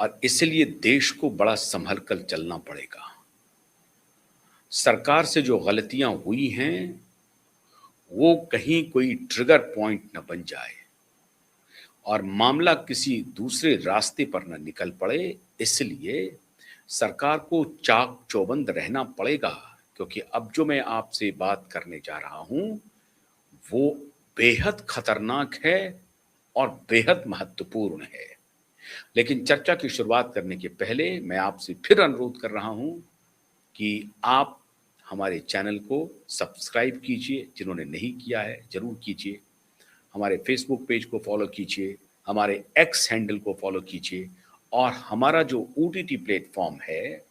और इसलिए देश को बड़ा संभल कर चलना पड़ेगा। सरकार से जो गलतियां हुई हैं, वो कहीं कोई ट्रिगर पॉइंट न बन जाए और मामला किसी दूसरे रास्ते पर न निकल पड़े, इसलिए सरकार को चाक चौबंद रहना पड़ेगा। क्योंकि अब जो मैं आपसे बात करने जा रहा हूं, वो बेहद खतरनाक है और बेहद महत्वपूर्ण है। लेकिन चर्चा की शुरुआत करने के पहले मैं आपसे फिर अनुरोध कर रहा हूं कि आप हमारे चैनल को सब्सक्राइब कीजिए, जिन्होंने नहीं किया है ज़रूर कीजिए। हमारे फेसबुक पेज को फॉलो कीजिए, हमारे एक्स हैंडल को फॉलो कीजिए और हमारा जो ओटीटी प्लेटफॉर्म है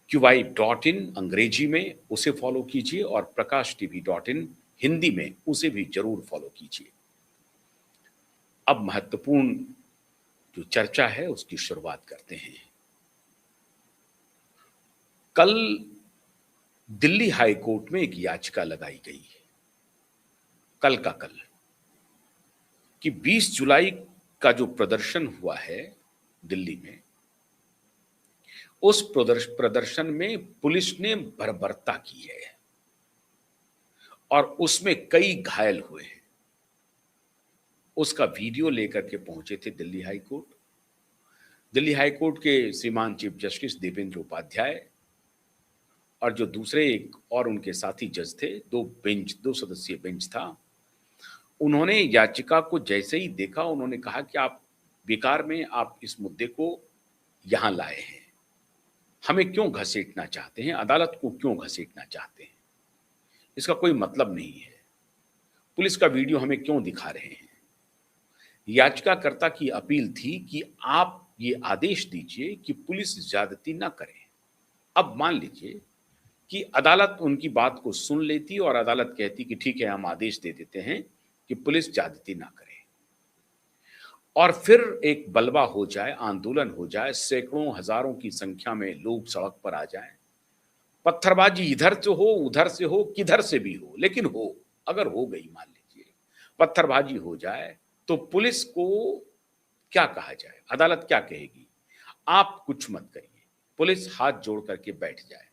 QY.in अंग्रेजी में उसे फॉलो कीजिए और प्रकाश TV.in हिंदी में उसे भी जरूर फॉलो कीजिए। अब महत्वपूर्ण जो चर्चा है उसकी शुरुआत करते हैं। कल दिल्ली हाई कोर्ट में एक याचिका लगाई गई है, कल का कल, कि 20 जुलाई का जो प्रदर्शन हुआ है दिल्ली में, उस प्रदर्शन में पुलिस ने बर्बरता की है और उसमें कई घायल हुए हैं। उसका वीडियो लेकर के पहुंचे थे Delhi high court. Delhi high court के श्रीमान चीफ जस्टिस दीपेंद्र उपाध्याय और जो दूसरे एक और उनके साथी जज थे, दो सदस्यीय बेंच था। उन्होंने याचिका को जैसे ही देखा, उन्होंने कहा कि आप बेकार में आप इस मुद्दे को यहां लाए हैं, हमें क्यों घसीटना चाहते हैं, अदालत को क्यों घसीटना चाहते हैं, इसका कोई मतलब नहीं है, पुलिस का वीडियो हमें क्यों दिखा रहे हैं। याचिकाकर्ता की अपील थी कि आप ये आदेश दीजिए कि पुलिस ज्यादती ना करे। अब मान लीजिए कि अदालत उनकी बात को सुन लेती और अदालत कहती कि ठीक है, हम आदेश दे देते हैं कि पुलिस ज्यादती ना करे, और फिर एक बलवा हो जाए, आंदोलन हो जाए, सैकड़ों हजारों की संख्या में लोग सड़क पर आ जाएं, पत्थरबाजी इधर से हो उधर से हो किधर से भी हो, लेकिन हो, अगर हो गई, मान लीजिए पत्थरबाजी हो जाए, तो पुलिस को क्या कहा जाए, अदालत क्या कहेगी? आप कुछ मत करिए, पुलिस हाथ जोड़ करके बैठ जाए,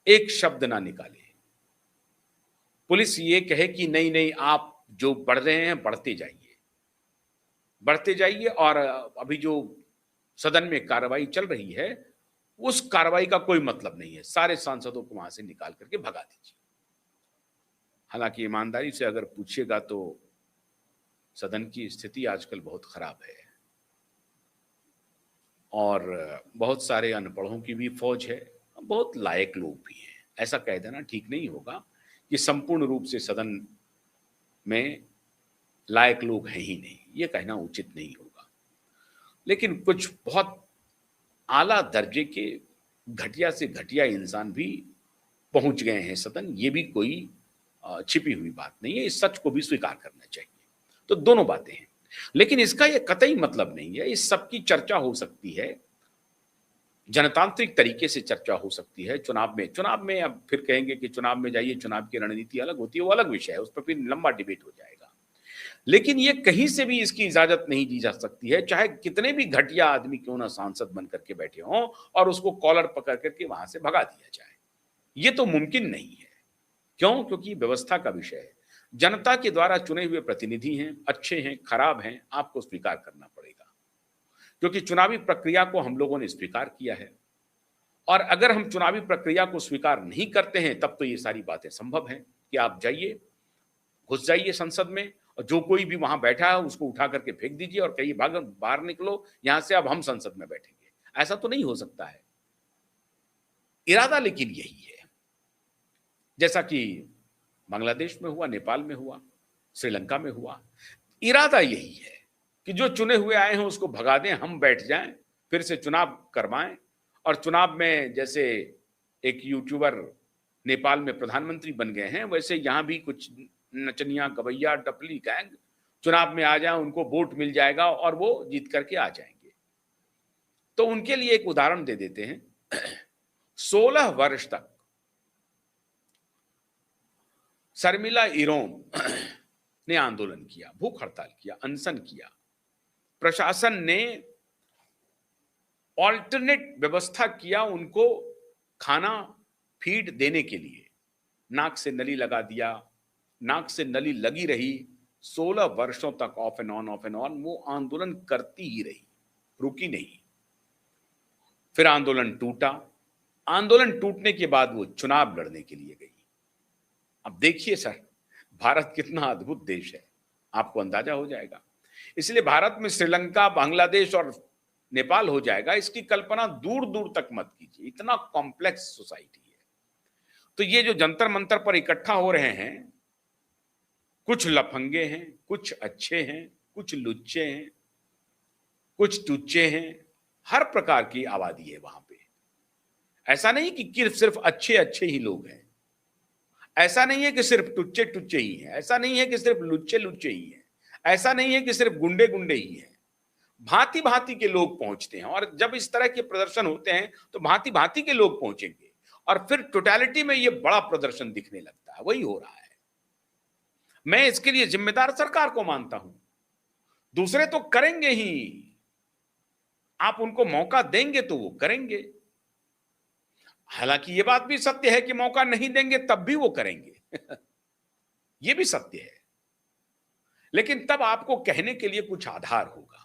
एक शब्द ना निकाले, पुलिस ये कहे कि नहीं नहीं, आप जो बढ़ रहे हैं बढ़ते जाइए, बढ़ते जाइए, और अभी जो सदन में कार्रवाई चल रही है उस कार्रवाई का कोई मतलब नहीं है, सारे सांसदों को वहां से निकाल करके भगा दीजिए। हालांकि ईमानदारी से अगर पूछिएगा तो सदन की स्थिति आजकल बहुत खराब है और बहुत सारे अनपढ़ों की भी फौज है, बहुत लायक लोग भी हैं। ऐसा कह देना ठीक नहीं होगा कि संपूर्ण रूप से सदन में लायक लोग हैं ही नहीं, ये कहना उचित नहीं होगा। लेकिन कुछ बहुत आला दर्जे के घटिया से घटिया इंसान भी पहुंच गए हैं सदन, ये भी कोई छिपी हुई बात नहीं है, इस सच को भी स्वीकार करना चाहिए। तो दोनों बातें हैं, लेकिन इसका यह कतई मतलब नहीं है, इस सब की चर्चा हो सकती है, जनतांत्रिक तरीके से चर्चा हो सकती है चुनाव में अब फिर कहेंगे कि चुनाव में जाइए, चुनाव की रणनीति अलग होती है, वो अलग विषय है, उस पर फिर लंबा डिबेट हो जाएगा। लेकिन ये कहीं से भी इसकी इजाजत नहीं दी जा सकती है, चाहे कितने भी घटिया आदमी क्यों ना सांसद बन करके बैठे हों, और उसको कॉलर पकड़ करके वहां से भगा दिया जाए, ये तो मुमकिन नहीं है। क्यों? क्योंकि व्यवस्था का विषय है, जनता के द्वारा चुने हुए प्रतिनिधि हैं, अच्छे हैं खराब हैं, आपको स्वीकार करना पड़ेगा, क्योंकि चुनावी प्रक्रिया को हम लोगों ने स्वीकार किया है। और अगर हम चुनावी प्रक्रिया को स्वीकार नहीं करते हैं, तब तो ये सारी बातें संभव हैं कि आप जाइए, घुस जाइए संसद में, और जो कोई भी वहां बैठा है उसको उठा करके फेंक दीजिए और कहिए भाग बाहर निकलो यहां से, अब हम संसद में बैठेंगे। ऐसा तो नहीं हो सकता है। इरादा लेकिन यही है, जैसा कि बांग्लादेश में हुआ, नेपाल में हुआ, श्रीलंका में हुआ। इरादा यही है कि जो चुने हुए आए हैं उसको भगा दें, हम बैठ जाएं, फिर से चुनाव करवाएं, और चुनाव में जैसे एक यूट्यूबर नेपाल में प्रधानमंत्री बन गए हैं, वैसे यहां भी कुछ नचनिया गवैया डपली गैंग चुनाव में आ जाए, उनको वोट मिल जाएगा और वो जीत करके आ जाएंगे। तो उनके लिए एक उदाहरण दे देते हैं। 16 वर्ष तक शर्मिला इरोम ने आंदोलन किया, भूख हड़ताल किया, अनशन किया। प्रशासन ने ऑल्टरनेट व्यवस्था किया उनको खाना फीड देने के लिए। नाक से नली लगा दिया, नाक से नली लगी रही, 16 वर्षों तक ऑफ एंड ऑन वो आंदोलन करती ही रही, रुकी नहीं। फिर आंदोलन टूटा, आंदोलन टूटने के बाद वो चुनाव लड़ने के लिए गई। अब देखिए सर, भारत कितना अद्भुत देश है, आपको अंदाजा हो जाएगा। इसलिए भारत में श्रीलंका, बांग्लादेश और नेपाल हो जाएगा, इसकी कल्पना दूर दूर तक मत कीजिए, इतना कॉम्प्लेक्स सोसाइटी है। तो ये जो जंतर मंतर पर इकट्ठा हो रहे हैं, कुछ लफंगे हैं, कुछ अच्छे हैं, कुछ लुच्चे हैं, कुछ टुच्चे हैं, हर प्रकार की आबादी है वहां पे। ऐसा नहीं कि सिर्फ अच्छे अच्छे ही लोग हैं, ऐसा नहीं है कि सिर्फ टुच्चे टुच्चे ही हैं, ऐसा नहीं है कि सिर्फ लुच्चे लुच्चे ही हैं, ऐसा नहीं है कि सिर्फ गुंडे गुंडे ही हैं। भांति भांति के लोग पहुंचते हैं, और जब इस तरह के प्रदर्शन होते हैं तो भांति भांति के लोग पहुंचेंगे, और फिर टोटलिटी में ये बड़ा प्रदर्शन दिखने लगता है। वही हो रहा है। मैं इसके लिए जिम्मेदार सरकार को मानता हूं, दूसरे तो करेंगे ही, आप उनको मौका देंगे तो वो करेंगे। हालांकि ये बात भी सत्य है कि मौका नहीं देंगे तब भी वो करेंगे ये भी सत्य है, लेकिन तब आपको कहने के लिए कुछ आधार होगा।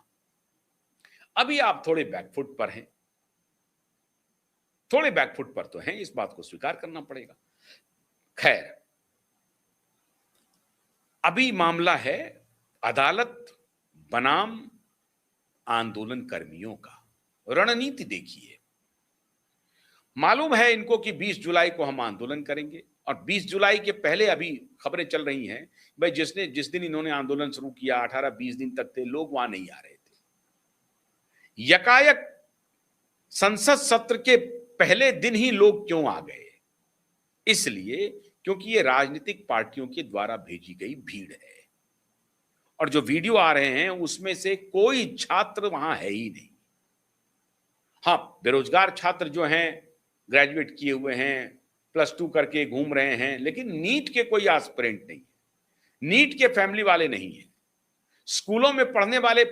अभी आप थोड़े बैकफुट पर हैं, थोड़े बैकफुट पर तो हैं, इस बात को स्वीकार करना पड़ेगा। खैर, अभी मामला है अदालत बनाम आंदोलन कर्मियों का। रणनीति देखिए, मालूम है इनको कि 20 जुलाई को हम आंदोलन करेंगे, और 20 जुलाई के पहले अभी खबरें चल रही हैं भाई, जिस दिन इन्होंने आंदोलन शुरू किया 18-20 दिन तक थे लोग, वहां नहीं आ रहे थे। यकायक संसद सत्र के पहले दिन ही लोग क्यों आ गए? इसलिए क्योंकि ये राजनीतिक पार्टियों के द्वारा भेजी गई भीड़ है, और जो वीडियो आ रहे हैं उसमें से कोई छात्र वहां है ही नहीं। हाँ, बेरोजगार छात्र जो हैं, ग्रेजुएट किए हुए हैं, +2 करके घूम रहे हैं, लेकिन नीट के कोई एस्पिरेंट नहीं है, नीट के फैमिली वाले नहीं है, स्कूलों में पढ़ने वाले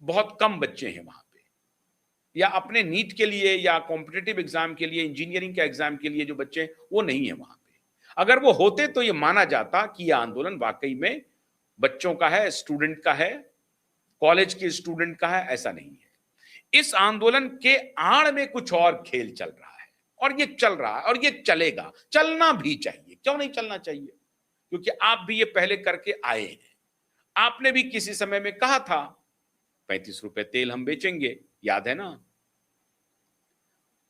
बहुत कम बच्चे हैं वहां पे, या अपने नीट के लिए या कॉम्पिटिटिव एग्जाम के लिए, इंजीनियरिंग के एग्जाम के लिए जो बच्चे वो नहीं है वहां पे। अगर वो होते तो ये माना जाता कि यह आंदोलन वाकई में बच्चों का है, स्टूडेंट का है, कॉलेज के स्टूडेंट का है। ऐसा नहीं है। इस आंदोलन के आड़ में कुछ और खेल चल रहा है, और ये चल रहा है, और ये चलेगा, चलना भी चाहिए। क्यों नहीं चलना चाहिए? क्योंकि आप भी ये पहले करके आए हैं। आपने भी किसी समय में कहा था 35 रुपए तेल हम बेचेंगे, याद है ना?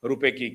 रुपए की